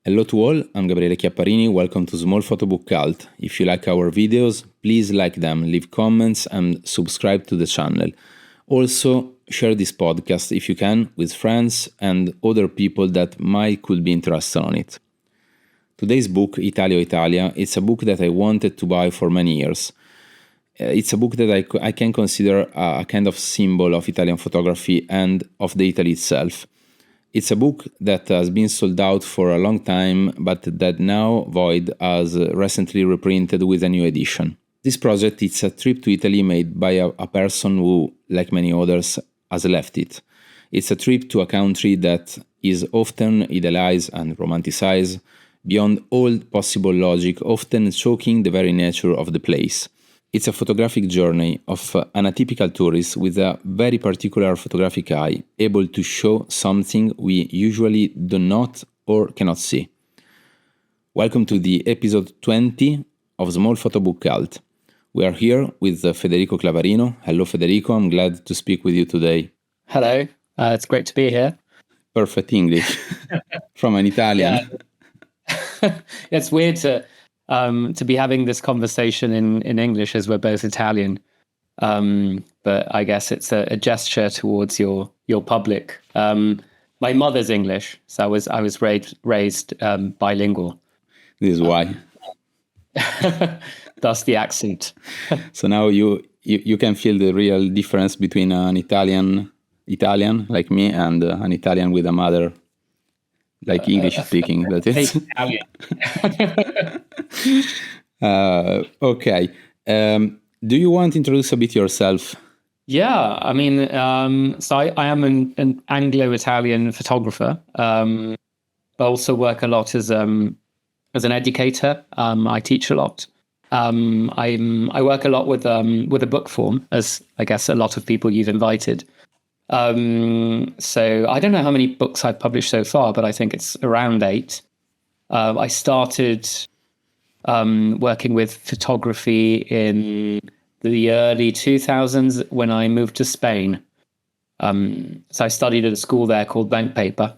Hello to all, I'm Gabriele Chiapparini, welcome to Small Photobook Cult. If you like our videos, please like them, leave comments and subscribe to the channel. Also, share this podcast if you can with friends and other people that could be interested on it. Today's book, Italia O Italia, it's a book that I wanted to buy for many years. It's a book that I can consider a kind of symbol of Italian photography and of the Italy itself. It's a book that has been sold out for a long time, but that now Void has recently reprinted with a new edition. This project is a trip to Italy made by a person who, like many others, has left it. It's a trip to a country that is often idealized and romanticized beyond all possible logic, often choking the very nature of the place. It's a photographic journey of an atypical tourist with a very particular photographic eye, able to show something we usually do not or cannot see. Welcome to the episode 20 of Small Photobook Cult. We are here with Federico Clavarino. Hello, Federico. I'm glad to speak with you today. Hello. It's great to be here. Perfect English from an Italian. Yeah. It's weird to be having this conversation in English as we're both Italian. But I guess it's a gesture towards your public. My mother's English, so I was raised bilingual. This is why. Thus the accent. So now you can feel the real difference between an Italian like me and an Italian with a mother like English speaking. That is Italian. Okay. Do you want to introduce a bit yourself? Yeah, I mean, so I am an Anglo-Italian photographer. I also work a lot as an educator. I teach a lot. I work a lot with a book form, as I guess a lot of people you've invited. So I don't know how many books I've published so far, but I think it's around 8. I started working with photography in the early 2000s when I moved to Spain. So I studied at a school there called Bank Paper.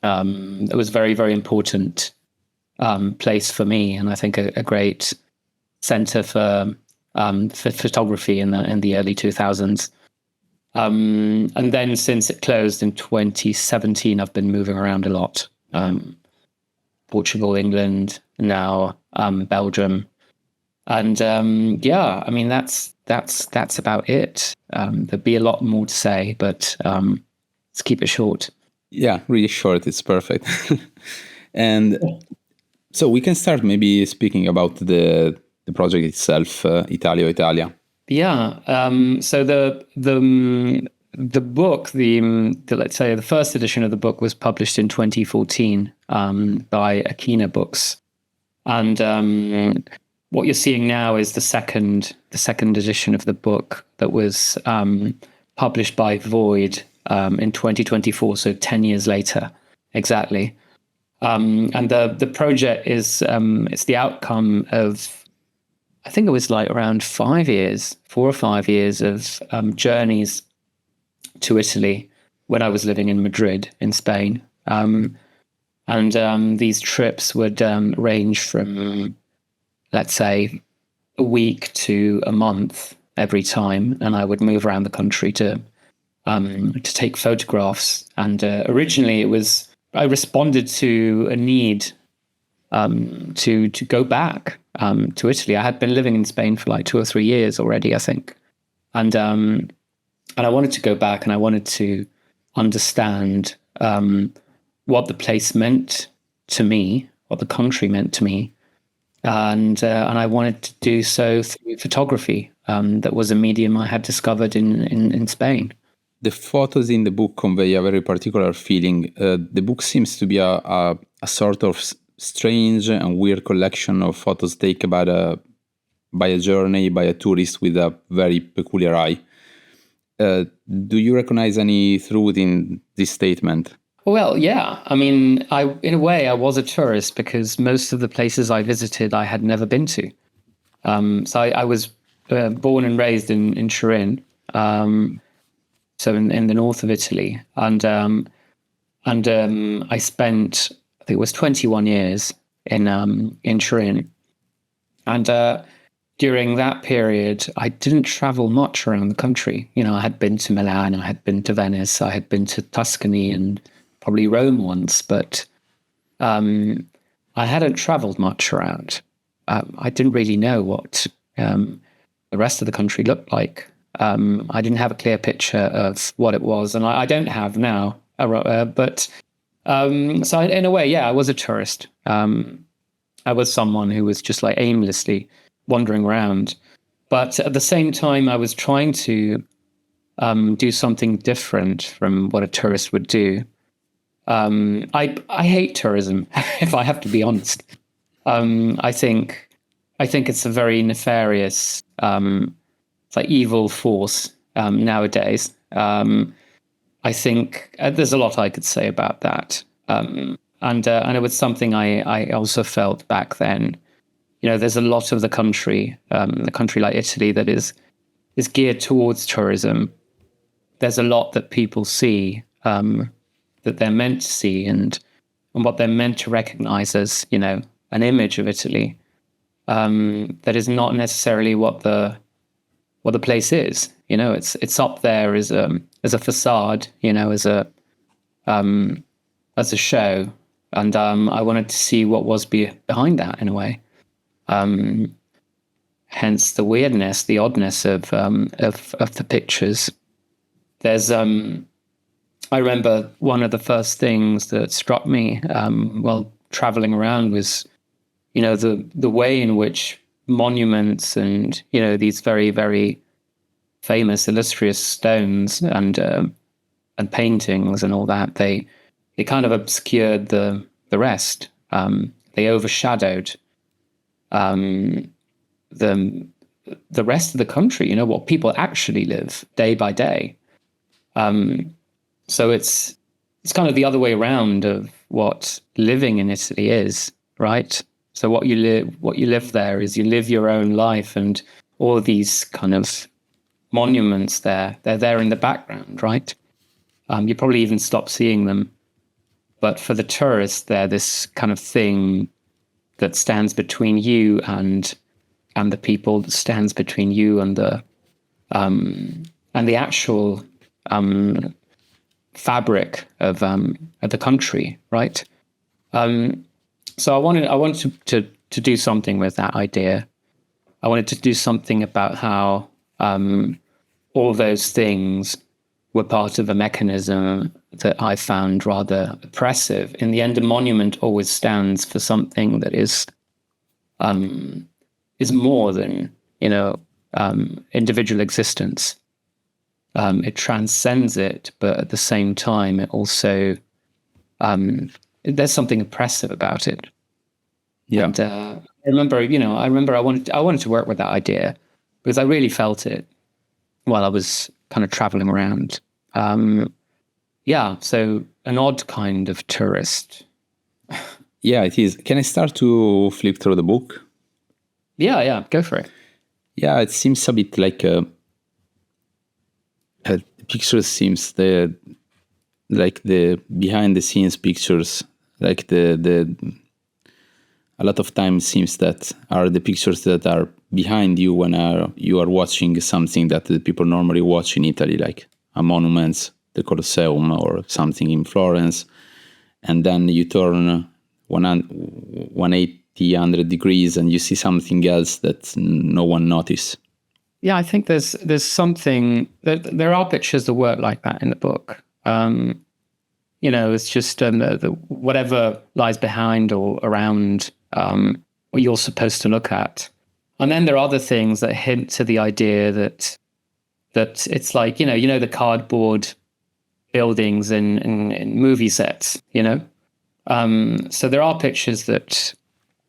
It was a very, very important place for me, and I think a great center for photography in the early 2000s. And then since it closed in 2017, I've been moving around a lot. Portugal, England, now Belgium. And yeah, I mean, that's about it. There'd be a lot more to say, but let's keep it short. Yeah, really short. It's perfect. And so we can start maybe speaking about the project itself, Italia O Italia. Yeah. So the book, let's say the first edition of the book was published in 2014 by Akina Books, and what you're seeing now is the second edition of the book that was published by Void in 2024. So 10 years later, exactly. And the project is it's the outcome of, I think it was like around 4 or 5 years of journeys to Italy when I was living in Madrid in Spain. And these trips would range from, let's say, a week to a month every time. And I would move around the country to take photographs. And originally I responded to a need to go back to Italy. I had been living in Spain for like 2 or 3 years already, I think, and I wanted to go back, and I wanted to understand what the place meant to me, what the country meant to me, and I wanted to do so through photography. That was a medium I had discovered in Spain. The photos in the book convey a very particular feeling. The book seems to be a sort of strange and weird collection of photos taken by a journey, by a tourist with a very peculiar eye. Do you recognize any truth in this statement? Well, yeah. I mean, in a way, I was a tourist because most of the places I visited, I had never been to. So I was born and raised in Turin, so in the north of Italy, and I spent think it was 21 years in Turin. And during that period, I didn't travel much around the country. I had been to Milan, I had been to Venice, I had been to Tuscany and probably Rome once, but I hadn't traveled much around. I didn't really know what the rest of the country looked like. I didn't have a clear picture of what it was, and I don't have now. But so in a way, yeah, I was a tourist. I was someone who was just like aimlessly wandering around. But at the same time, I was trying to do something different from what a tourist would do. I hate tourism, if I have to be honest. I think it's a very nefarious, like evil force nowadays. I think there's a lot I could say about that, and it was something I also felt back then. There's a lot of the country like Italy that is geared towards tourism. There's a lot that people see that they're meant to see, and what they're meant to recognize as an image of Italy that is not necessarily what the place is. It's up there as a facade, as a show, and I wanted to see what was behind that in a way. Hence the weirdness, the oddness of the pictures. There's I remember one of the first things that struck me while traveling around was the way in which monuments and these very, very famous illustrious stones and paintings and all that, they kind of obscured the rest. They overshadowed the rest of the country, what people actually live day by day. So it's kind of the other way around of what living in Italy is, right? So what you live there is you live your own life, and all these kind of monuments they're there in the background, right? You probably even stop seeing them. But for the tourist, they're this kind of thing that stands between you and the people, that stands between you and the actual fabric of the country, right? So I wanted to do something with that idea. I wanted to do something about how all those things were part of a mechanism that I found rather oppressive. In the end, a monument always stands for something that is more than individual existence. It transcends it, but at the same time, it also there's something oppressive about it. Yeah. And I remember I wanted to work with that idea because I really felt it while I was kind of traveling around. So an odd kind of tourist. Yeah, it is. Can I start to flip through the book? Yeah, go for it. Yeah, it seems a bit like the picture seems the behind the scenes pictures, like the a lot of times seems that are the pictures that are behind you when you are watching something that the people normally watch in Italy, like a monument, the Colosseum or something in Florence, and then you turn 180 degrees and you see something else that no one noticed. Yeah, I think there's something there are pictures that work like that in the book. It's just whatever lies behind or around what you're supposed to look at. And then there are other things that hint to the idea that it's like, the cardboard buildings in movie sets, So there are pictures that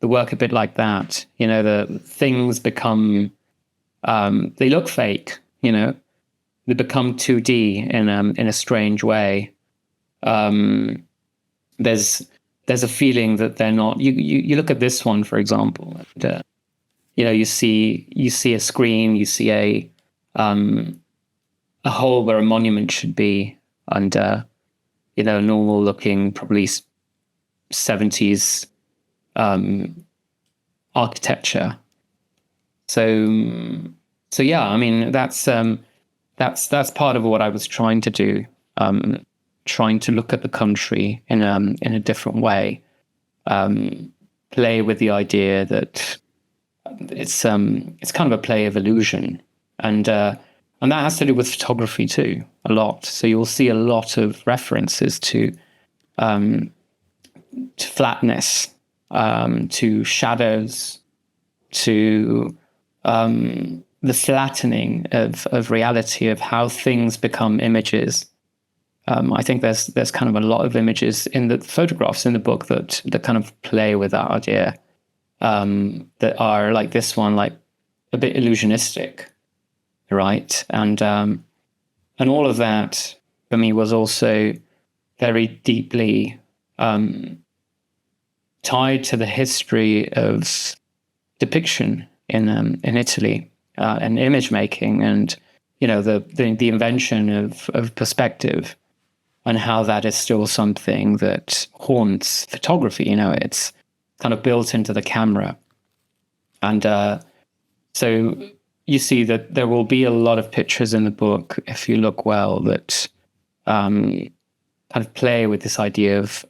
work a bit like that. The things become, they look fake, they become 2D in a strange way. There's a feeling that they're not. You look at this one, for example, and, you see a screen, you see a hole where a monument should be, and normal looking, probably 70s architecture. So yeah, I mean, that's part of what I was trying to do, trying to look at the country in a different way, play with the idea that it's kind of a play of illusion, and that has to do with photography too, a lot. So you'll see a lot of references to flatness, to shadows, to the flattening of reality, of how things become images. I think there's kind of a lot of images in the photographs in the book that kind of play with that idea, that are like this one, like a bit illusionistic, right? And all of that for me was also very deeply tied to the history of depiction in Italy, and image making, and the invention of perspective, and how that is still something that haunts photography. It's kind of built into the camera, and so you see that there will be a lot of pictures in the book, if you look well, that kind of play with this idea of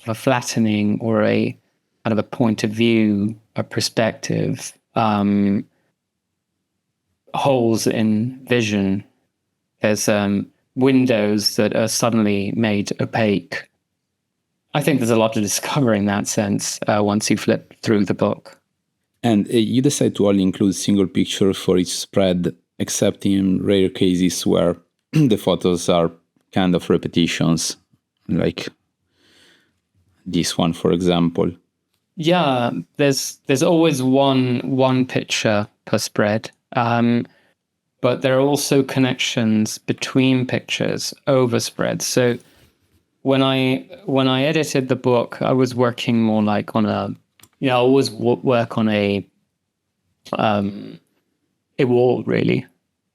a flattening, or a kind of a point of view, a perspective, holes in vision. There's windows that are suddenly made opaque. I think there's a lot to discover in that sense once you flip through the book. And you decide to only include single picture for each spread, except in rare cases where the photos are kind of repetitions, like this one, for example. Yeah, there's always one picture per spread, but there are also connections between pictures over spreads. So when I edited the book, I was working more like on I always work on a wall, really,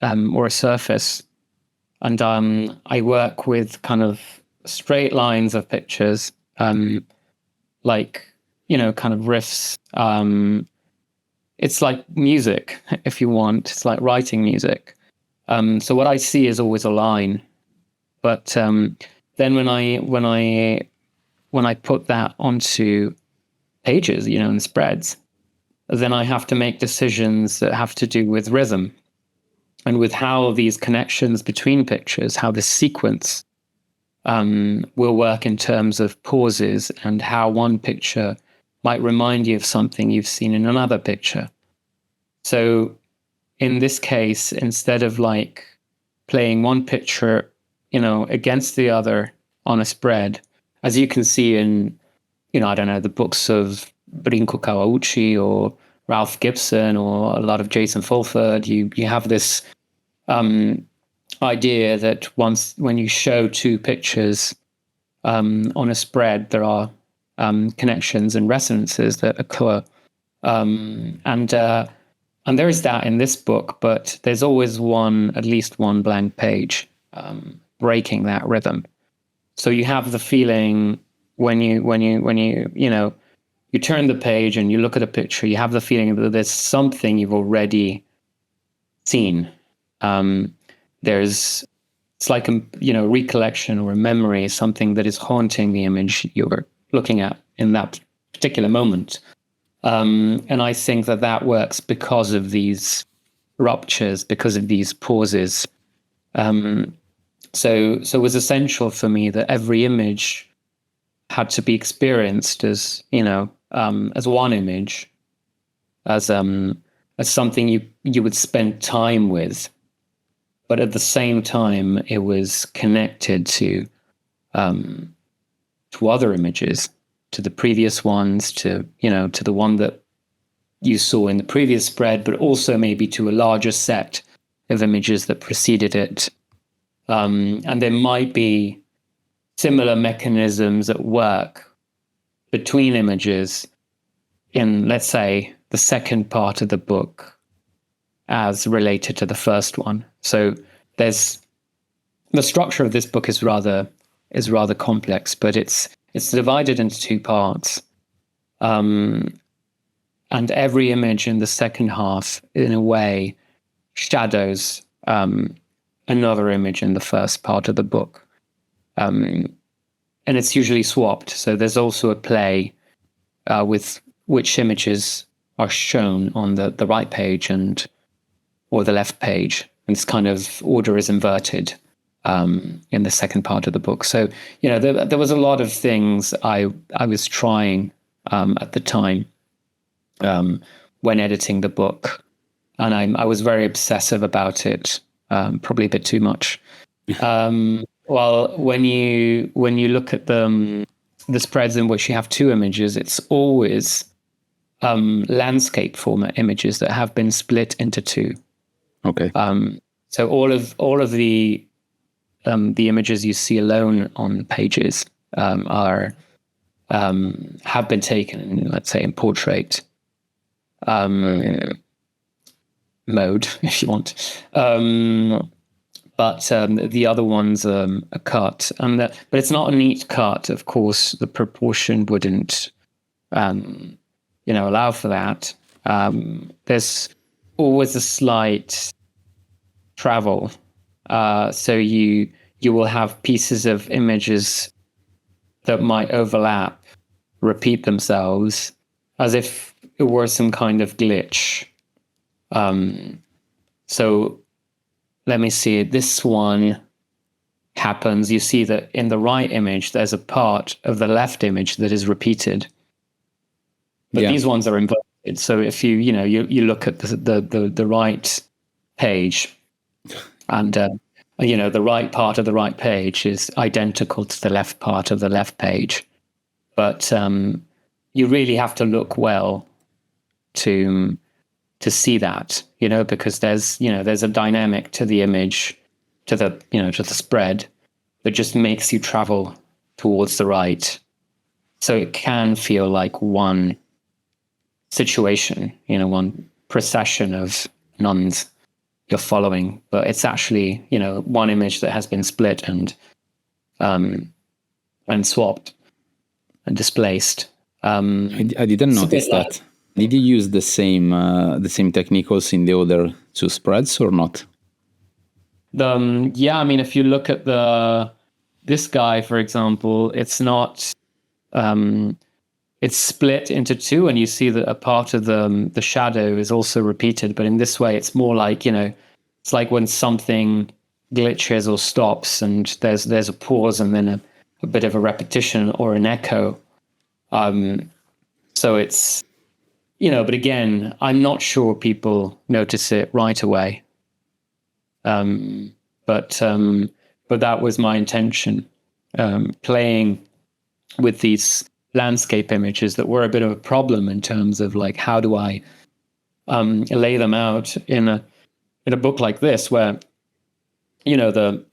or a surface, and I work with kind of straight lines of pictures, like kind of riffs. It's like music, if you want. It's like writing music. So what I see is always a line, but then when I put that onto pages, in spreads, then I have to make decisions that have to do with rhythm, and with how these connections between pictures, how this sequence will work in terms of pauses, and how one picture might remind you of something you've seen in another picture. So in this case, instead of like playing one picture, against the other on a spread, as you can see in, I don't know, the books of Rinko Kawauchi or Ralph Gibson or a lot of Jason Fulford, you have this idea that when you show two pictures on a spread, there are connections and resonances that occur, and there is that in this book, but there's always at least one blank page breaking that rhythm. So you have the feeling when you turn the page and you look at a picture, you have the feeling that there's something you've already seen. It's like a recollection or a memory, something that is haunting the image you're looking at in that particular moment. And I think that works because of these ruptures, because of these pauses. So it was essential for me that every image had to be experienced as one image, as something you would spend time with, but at the same time it was connected to other images, to the previous ones, to the one that you saw in the previous spread, but also maybe to a larger set of images that preceded it. And there might be similar mechanisms at work between images in, let's say, the second part of the book as related to the first one. So the structure of this book is rather complex, but it's it's divided into two parts. And every image in the second half, in a way, shadows another image in the first part of the book. And it's usually swapped. So there's also a play with which images are shown on the right page or the left page. And this kind of order is inverted in the second part of the book. So, there was a lot of things I was trying at the time when editing the book. And I was very obsessive about it, probably a bit too much. Well, when you look at the spreads in which you have two images, it's always landscape format images that have been split into two. Okay. So all of the images you see alone on the pages have been taken, let's say, in portrait mode, if you want. But the other ones are cut, but it's not a neat cut. Of course, the proportion wouldn't, allow for that. There's always a slight travel, so you will have pieces of images that might overlap, repeat themselves, as if it were some kind of glitch. So let me see. This one happens. You see that in the right image, there's a part of the left image that is repeated. But these ones are inverted. So if you look at the right page, and the right part of the right page is identical to the left part of the left page, but you really have to look well to see that, because there's a dynamic to the image, to the spread, that just makes you travel towards the right. So it can feel like one situation, one procession of nuns you're following, but it's actually, one image that has been split and swapped and displaced. I didn't notice that. Did you use the same technique also in the other two spreads or not? If you look at this guy, for example, it's not. It's split into two, and you see that a part of the shadow is also repeated. But in this way, it's more like it's like when something glitches or stops, and there's a pause, and then a bit of a repetition or an echo. So it's. But again, I'm not sure people notice it right away. But that was my intention, playing with these landscape images that were a bit of a problem in terms of like, how do I lay them out in a book like this, where the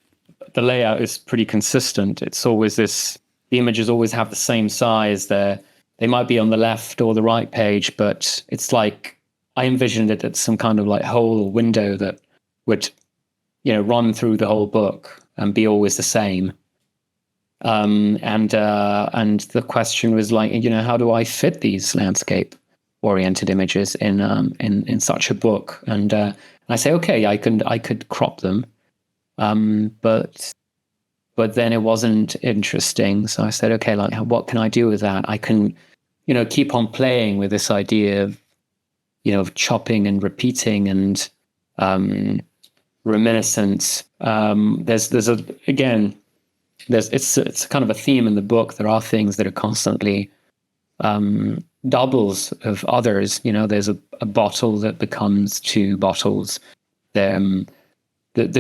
layout is pretty consistent. It's always the images always have the same size. They might be on the left or the right page, but it's like I envisioned it as some kind of like hole or window that would, run through the whole book and be always the same. And the question was like, how do I fit these landscape-oriented images in such a book? And I say, okay, I could crop them, but then it wasn't interesting. So I said, okay, like, what can I do with that? I can, keep on playing with this idea of, of chopping and repeating and reminiscence. It's kind of a theme in the book. There are things that are constantly doubles of others. There's a bottle that becomes two bottles. The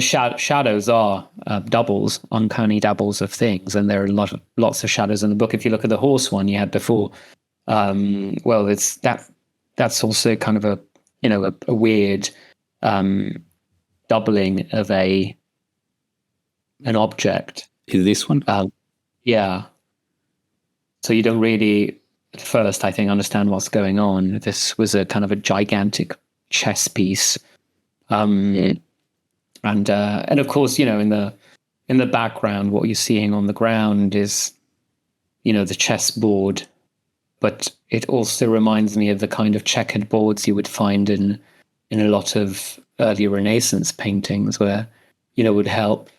shadows are doubles, uncanny doubles of things, and there are lots of shadows in the book. If you look at the horse one you had before, it's that's also kind of a weird doubling of an object. Is this one? Yeah. So you don't really, at first, I think, understand what's going on. This was a kind of a gigantic chess piece. And of course, in the background, what you're seeing on the ground is the chessboard, but it also reminds me of the kind of checkered boards you would find in a lot of early Renaissance paintings, where would help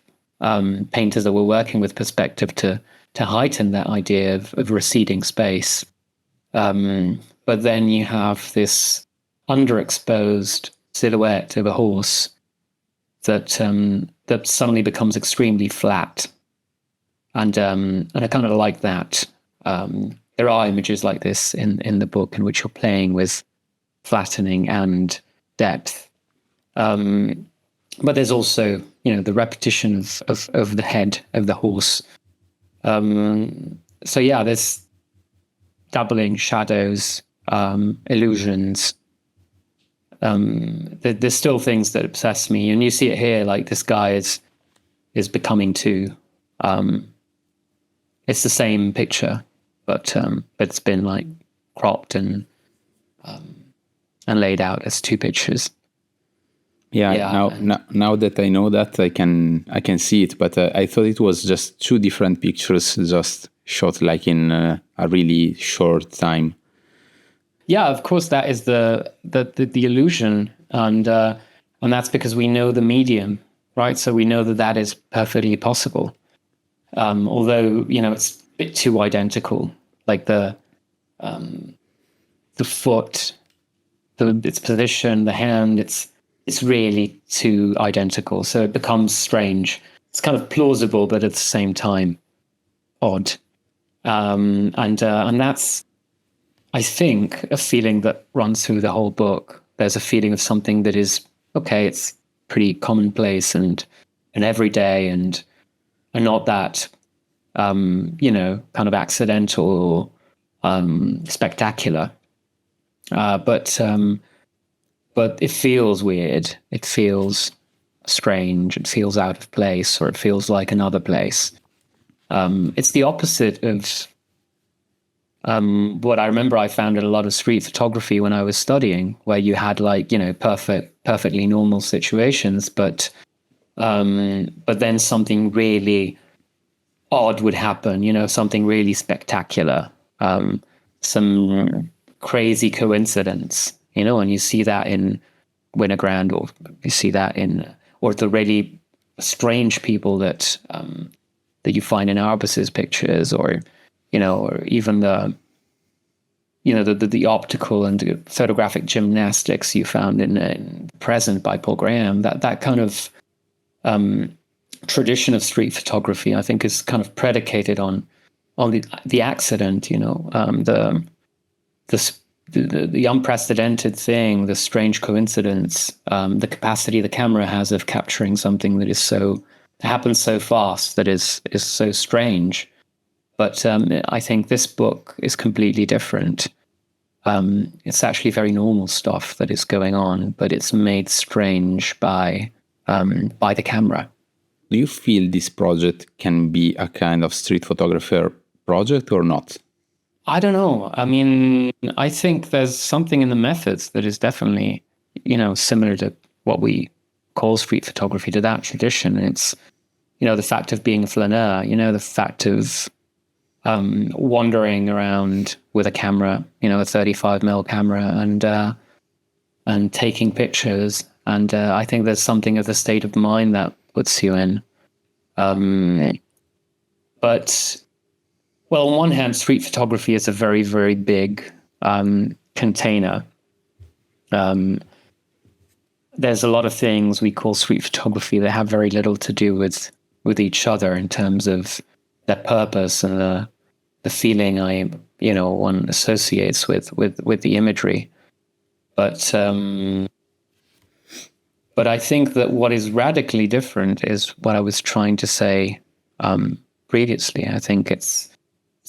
painters that were working with perspective to heighten that idea of receding space. But then you have this underexposed silhouette of a horse that suddenly becomes extremely flat, and I kind of like that. There are images like this in the book in which you're playing with flattening and depth, but there's also the repetition of the head of the horse. So yeah, there's doubling, shadows, illusions. There's still things that obsess me, and you see it here. Like, this guy is becoming two. It's the same picture, but it's been like cropped and laid out as two pictures. Yeah. Now that I know that, I can see it. But I thought it was just two different pictures, just shot like in a really short time. Yeah, of course, that is the illusion, and that's because we know the medium, right? So we know that is perfectly possible. Although it's a bit too identical, like the foot, its position, the hand, it's really too identical. So it becomes strange. It's kind of plausible, but at the same time, odd. And that's, I think, a feeling that runs through the whole book. There's a feeling of something that is, okay, it's pretty commonplace and everyday and not that, kind of accidental or spectacular. But it feels weird. It feels strange. It feels out of place, or it feels like another place. It's the opposite of what I remember I found in a lot of street photography when I was studying, where you had perfectly normal situations, but then something really odd would happen, something really spectacular, some crazy coincidence, and you see that in Winogrand, or you see that or the really strange people that you find in Arbus's pictures, or even the optical and photographic gymnastics you found in Present by Paul Graham. That kind of tradition of street photography, I think, is kind of predicated on the accident, the unprecedented thing, the strange coincidence, the capacity the camera has of capturing something that happens so fast, that is so strange. But I think this book is completely different. It's actually very normal stuff that is going on, but it's made strange by the camera. Do you feel this project can be a kind of street photographer project or not? I don't know. I mean, I think there's something in the methods that is definitely, similar to what we call street photography, to that tradition. It's, the fact of being a flaneur, the fact of wandering around with a camera, a 35mm camera, and taking pictures. And I think there's something of the state of mind that puts you in. But, well, on one hand, street photography is a very, very big container. There's a lot of things we call street photography that have very little to do with each other in terms of their purpose and the feeling one associates with the imagery. But I think that what is radically different is what I was trying to say previously. I think it's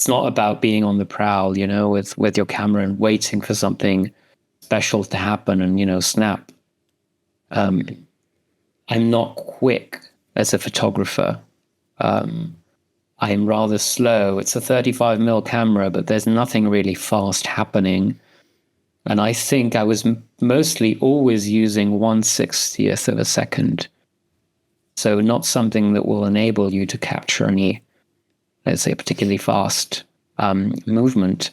not about being on the prowl, with your camera and waiting for something special to happen and, snap. I'm not quick as a photographer. I'm rather slow. It's a 35mm camera, but there's nothing really fast happening. And I think I was mostly always using 1/60th of a second. So not something that will enable you to capture any, let's say, particularly fast movement.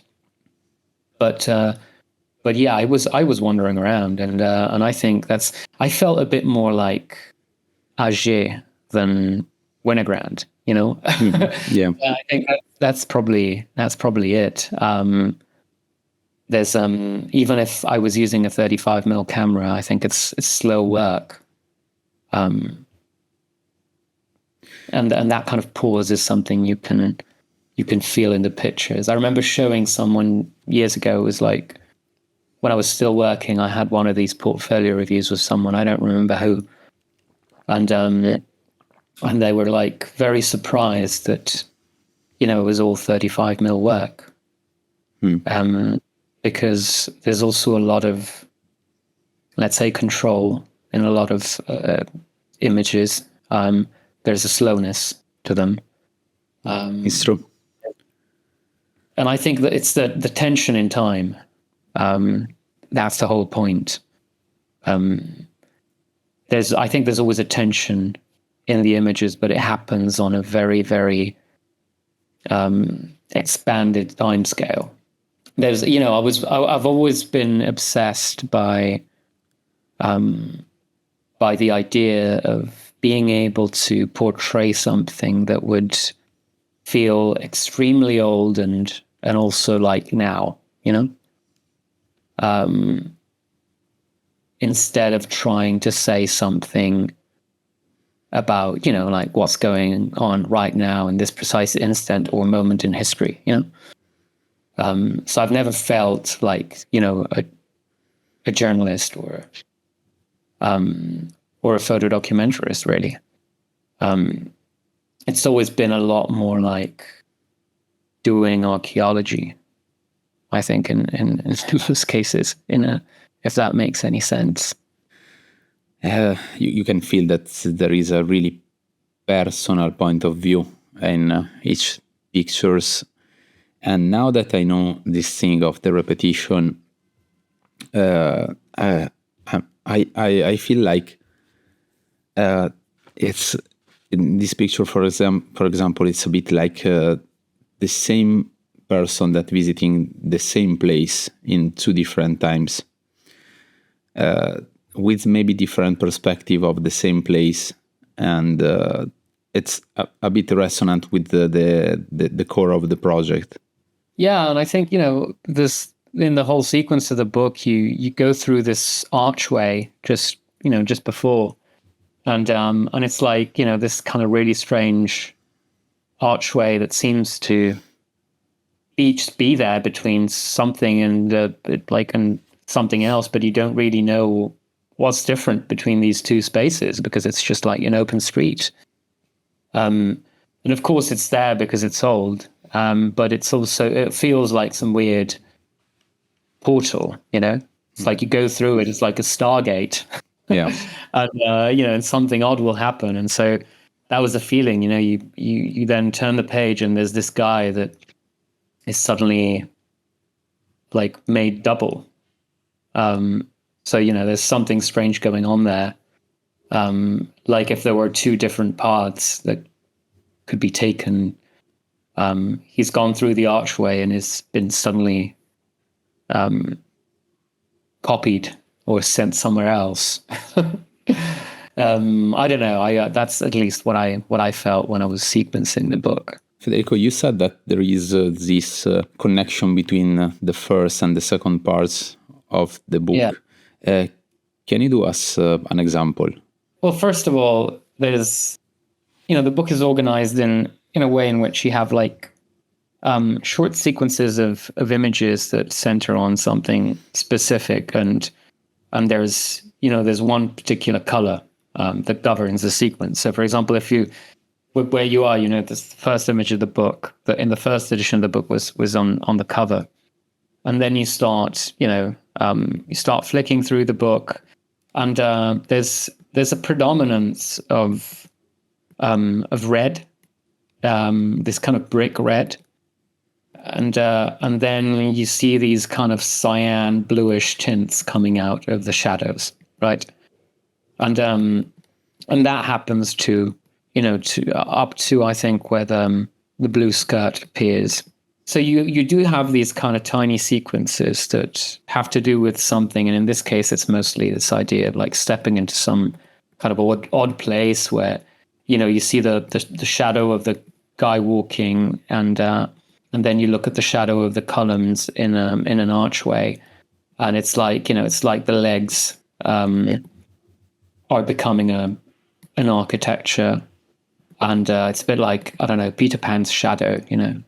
But yeah, I was wandering around, and I think I felt a bit more like Auger than Winogrand, you know. Yeah. I think that's probably it. There's even if I was using a 35mm camera, I think it's slow work. And that kind of pause is something you can feel in the pictures. I remember showing someone years ago, it was like when I was still working, I had one of these portfolio reviews with someone, I don't remember who. And they were like very surprised that, you know, it was all 35mm work. Because there's also a lot of, let's say, control in a lot of images. There's a slowness to them. It's true. And I think that it's the tension in time. That's the whole point. I think there's always a tension in the images, but it happens on a very, very expanded time scale. There's, you know, I've always been obsessed by the idea of being able to portray something that would feel extremely old and also like now, you know, instead of trying to say something about, you know, like what's going on right now in this precise instant or moment in history, you know. So I've never felt like, you know, a journalist or a photo documentarist, really. It's always been a lot more like doing archaeology, I think, in most cases, if that makes any sense. You can feel that there is a really personal point of view in each pictures. And now that I know this thing of the repetition, I feel like it's in this picture, for example, it's a bit like the same person that visiting the same place in two different times, with maybe different perspective of the same place, and it's a bit resonant with the core of the project. Yeah, and I think, you know, this in the whole sequence of the book, you go through this archway just before, and it's like, you know, this kind of really strange archway that seems to be there between something and something else, but you don't really know what's different between these two spaces because it's just like an open street. And of course it's there because it's old. But it feels like some weird portal, you know? It's like you go through it, it's like a Stargate. Yeah. And, you know, and something odd will happen. And so that was the feeling, you know, you then turn the page and there's this guy that is suddenly like made double. So, you know, there's something strange going on there. Like if there were two different paths that could be taken. He's gone through the archway and has been suddenly copied or sent somewhere else. I don't know. That's at least what I felt when I was sequencing the book. Federico, you said that there is this connection between the first and the second parts of the book. Yeah. Can you do us an example? Well, first of all, there's, you know, the book is organized in a way in which you have like short sequences of images that center on something specific, and there's one particular color that governs the sequence. So, for example, where you are, you know, this first image of the book that in the first edition of the book was on the cover, and then you start flicking through the book, and there's a predominance of red. This kind of brick red, and then you see these kind of cyan bluish tints coming out of the shadows, right? And that happens to up to I think where the blue skirt appears. So you do have these kind of tiny sequences that have to do with something, and in this case, it's mostly this idea of like stepping into some kind of odd place where, you know, you see the shadow of the guy walking, and then you look at the shadow of the columns in an archway, and it's like, you know, it's like the legs are becoming an architecture, and it's a bit like, I don't know, Peter Pan's shadow, you know.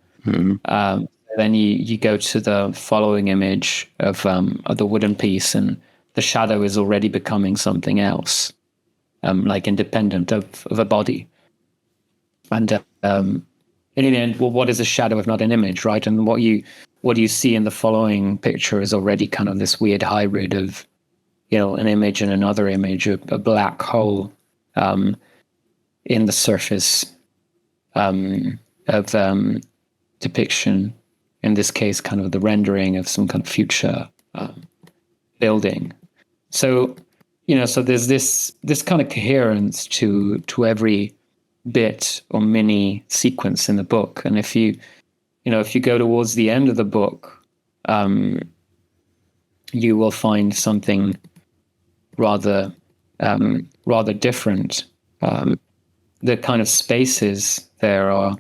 Then you go to the following image of the wooden piece, and the shadow is already becoming something else, like independent of a body. And in the end, well, what is a shadow if not an image, right? And what you see in the following picture is already kind of this weird hybrid of, you know, an image and another image, a black hole in the surface of depiction, in this case kind of the rendering of some kind of future building. So, you know, so there's this kind of coherence to every bit or mini sequence in the book. And if you go towards the end of the book, you will find something rather different. The kind of spaces there are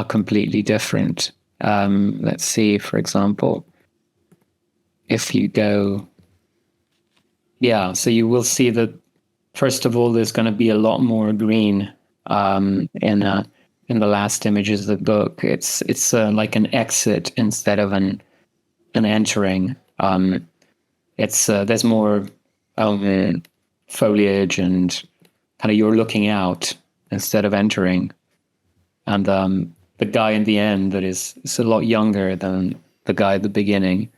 completely different. Let's see, for example, if you go, so you will see that, first of all, there's going to be a lot more green in the last images of the book. It's like an exit instead of an entering. There's more foliage, and kind of you're looking out instead of entering. And the guy in the end that is a lot younger than the guy at the beginning,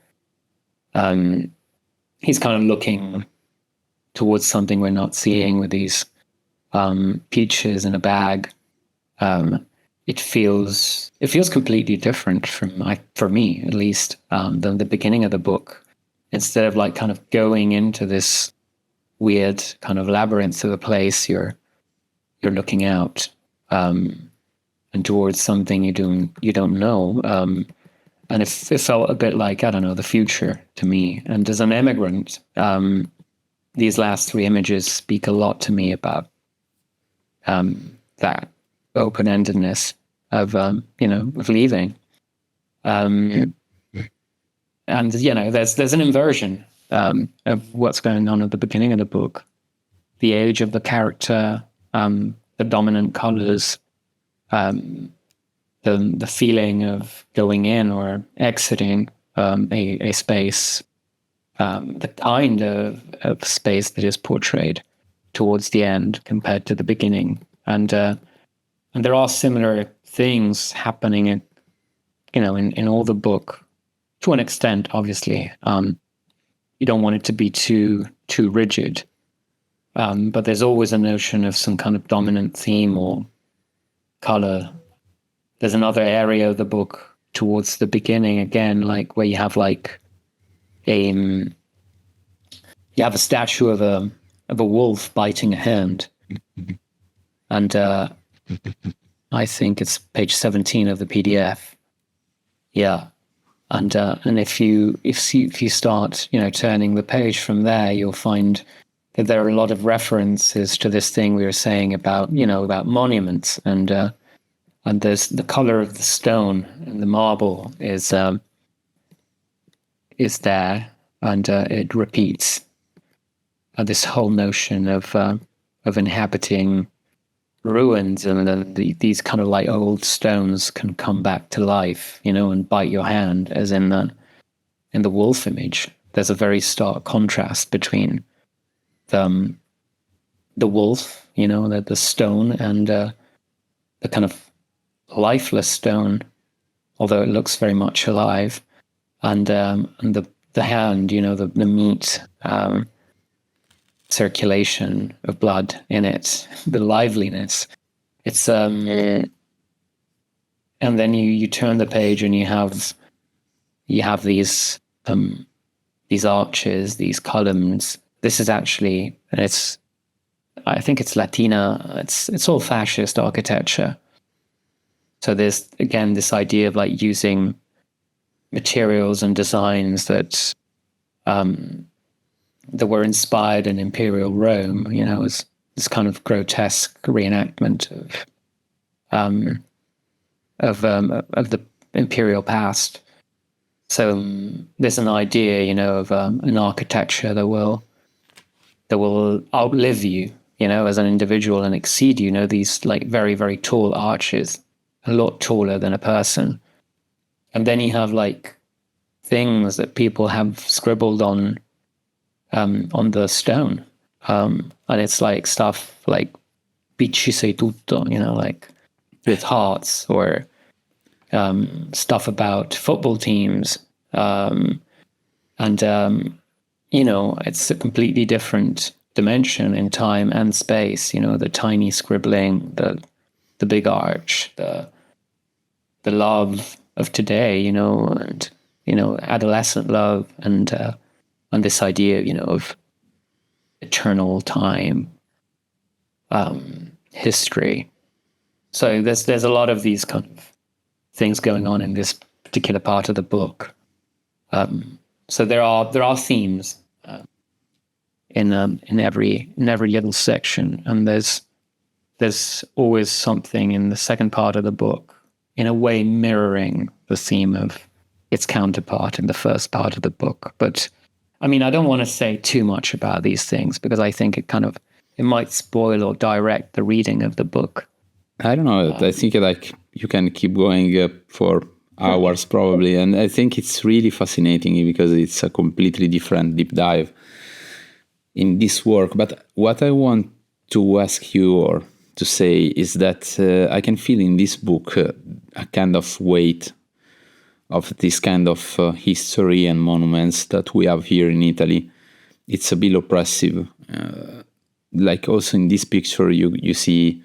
he's kind of looking towards something we're not seeing with these peaches in a bag. It feels completely different for me at least, than the beginning of the book. Instead of like kind of going into this weird kind of labyrinth of a place, you're looking out and towards something you don't know. And it felt a bit like, I don't know, the future to me. And as an immigrant, these last three images speak a lot to me about that open-endedness of leaving. And, you know, there's an inversion of what's going on at the beginning of the book. The age of the character, the dominant colors, the feeling of going in or exiting a space, the kind of space that is portrayed towards the end compared to the beginning. And there are similar things happening in all the book, to an extent, obviously. You don't want it to be too rigid, but there's always a notion of some kind of dominant theme or color. There's another area of the book towards the beginning, again, like where you have like a statue of a wolf biting a hand, and I think it's page 17 of the PDF. Yeah. And if you start, turning the page from there, you'll find that there are a lot of references to this thing we were saying about monuments, and there's the color of the stone and the marble is there, and it repeats this whole notion of inhabiting ruins, and these kind of like old stones can come back to life, and bite your hand, as in the wolf image. There's a very stark contrast between the wolf, the stone, and the kind of lifeless stone, although it looks very much alive, and the hand, the meat, circulation of blood in it, the liveliness. It's and then you turn the page and you have these arches, these columns. This is actually, I think it's Latina. It's all fascist architecture. So there's again this idea of like using materials and designs that that were inspired in Imperial Rome. You know, as this kind of grotesque reenactment of the imperial past. So there's an idea, you know, of an architecture that will outlive you, you know, as an individual and exceed you. You know, these like very, very tall arches, a lot taller than a person. And then you have like things that people have scribbled on the stone. And it's like stuff like "Picci sei tutto," you know, like with hearts, or stuff about football teams. You know, it's a completely different dimension in time and space. You know, the tiny scribbling, the big arch, the love of today, you know, and, you know, adolescent love, and this idea, you know, of eternal time, history. So there's a lot of these kind of things going on in this particular part of the book. So there are themes in every little section, and there's always something in the second part of the book, in a way mirroring the theme of its counterpart in the first part of the book. But I mean, I don't want to say too much about these things, because I think it might spoil or direct the reading of the book. I don't know. I think like you can keep going for hours probably, and I think it's really fascinating because it's a completely different deep dive in this work. But what I want to ask you or to say is that I can feel in this book a kind of weight of this kind of history and monuments that we have here in Italy. It's a bit oppressive. Like also in this picture, you see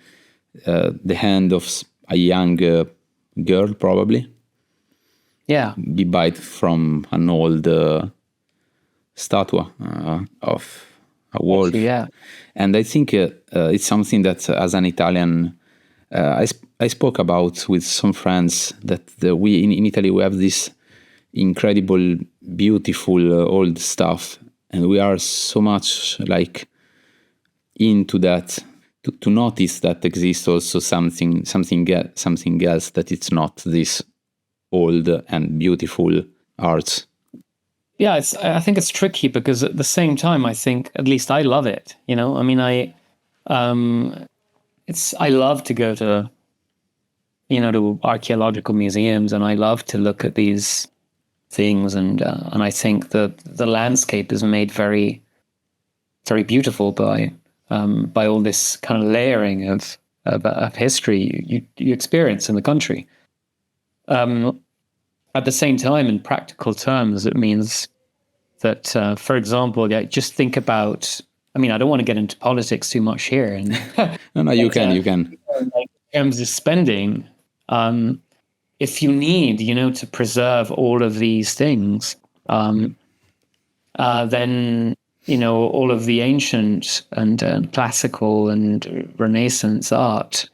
the hand of a young girl, probably. Yeah. Be bite from an old statue of a wolf. Yeah. And I think it's something that, as an Italian, I spoke about with some friends, that we in Italy we have this incredible, beautiful old stuff, and we are so much like into that to notice that exists also something else, that it's not this old and beautiful art. Yeah, I think it's tricky, because at the same time, I think, at least I love it. You know, I mean, I love to go to, you know, to archaeological museums, and I love to look at these things, and I think that the landscape is made very, very beautiful by all this kind of layering of history you experience in the country. At the same time, in practical terms, it means that, for example, just think about, I mean, I don't want to get into politics too much here. And no, you can. Like, in terms of spending, if you need, you know, to preserve all of these things, then, you know, all of the ancient and classical and Renaissance art,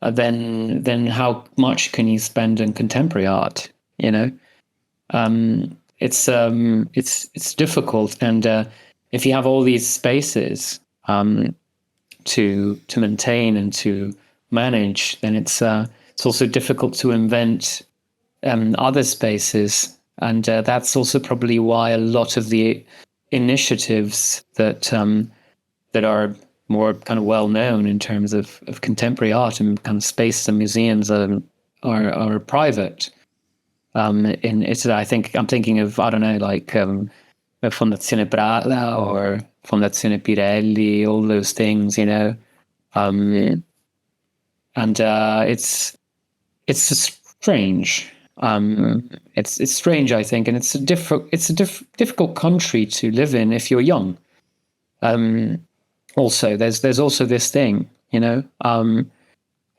then how much can you spend in contemporary art? You know, it's difficult, and if you have all these spaces to maintain and to manage, then it's also difficult to invent other spaces, and that's also probably why a lot of the initiatives that are more kind of well known in terms of contemporary art and kind of space and museums are private. In Italy, I think I'm thinking of, I don't know, like Fondazione Prada or Fondazione Pirelli, all those things, you know, and it's strange. It's strange, I think, and it's a difficult country to live in if you're young. Also, there's also this thing, you know.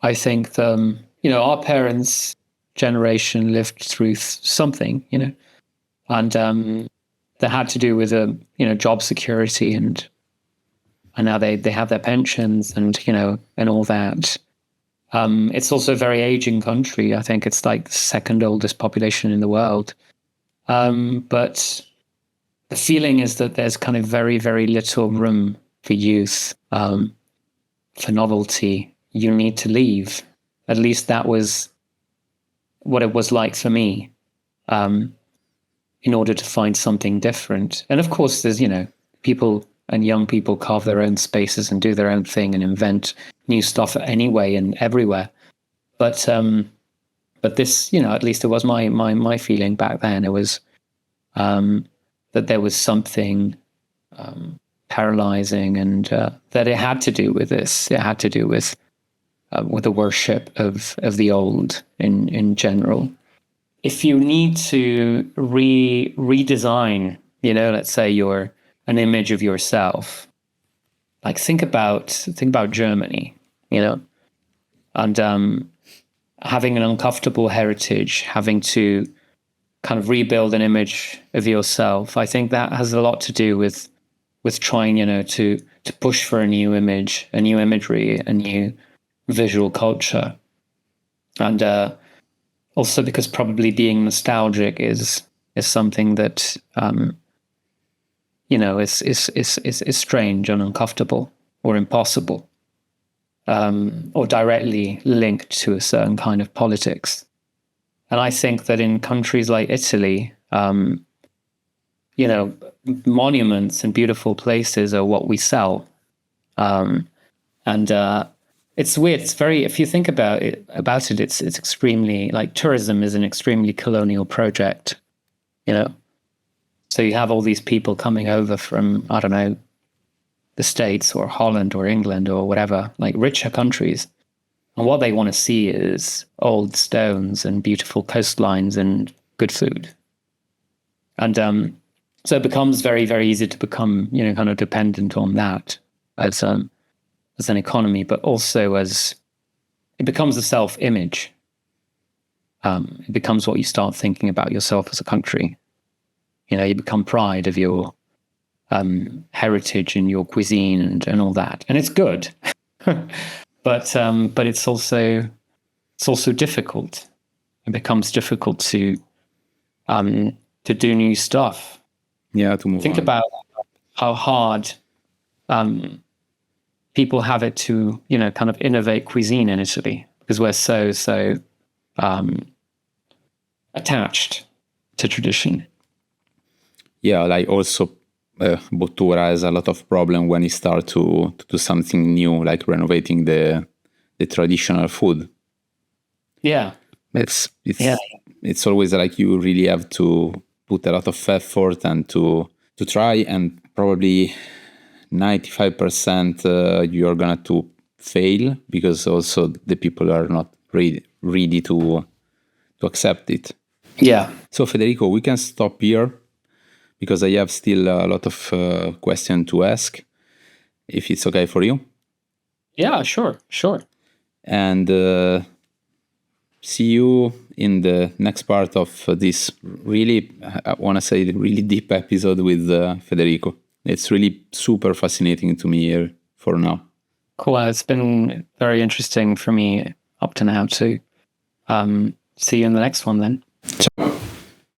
I think you know, our parents' generation lived through something, you know, and that had to do with you know, job security, and now they have their pensions, and you know, and all that. It's also a very aging country. I think it's like the second oldest population in the world. But the feeling is that there's kind of very, very little room for youth, for novelty. You need to leave. At least that was what it was like for me, in order to find something different. And of course, there's, people and young people carve their own spaces and do their own thing and invent new stuff anyway and everywhere. But this, at least it was my feeling back then. It was that there was something paralyzing, and that it had to do with this. It had to do with the worship of the old in general. If you need to redesign, let's say an image of yourself, like think about Germany, and having an uncomfortable heritage, having to kind of rebuild an image of yourself. I think that has a lot to do with trying, to push for a new image, a new imagery, a new visual culture. And also because probably being nostalgic is something that is strange and uncomfortable or impossible, or directly linked to a certain kind of politics. And I think that in countries like Italy, monuments and beautiful places are what we sell. And it's weird. It's very, if you think about it, it's extremely, like, tourism is an extremely colonial project, So you have all these people coming over from, I don't know, the States or Holland or England or whatever, like richer countries. And what they want to see is old stones and beautiful coastlines and good food. And so it becomes very, very easy to become, kind of dependent on that as an economy, but also as it becomes a self-image. It becomes what you start thinking about yourself as a country. You become pride of your heritage and your cuisine and all that, and it's good. But it's also difficult. It becomes difficult to do new stuff. Yeah, to move Think on. about how hard people have it to, kind of innovate cuisine in Italy, because we're so attached to tradition. Yeah, like also Bottura has a lot of problem when he start to do something new, like renovating the traditional food. Yeah. It's always like you really have to put a lot of effort and to try, and probably 95% you're gonna to fail, because also the people are not ready to accept it. Yeah. So Federico, we can stop here, because I have still a lot of questions to ask, if it's okay for you. Yeah, sure. And see you in the next part of this really, I want to say, really deep episode with Federico. It's really super fascinating to me here for now. Cool. It's been very interesting for me up to now too. See you in the next one then. Ciao.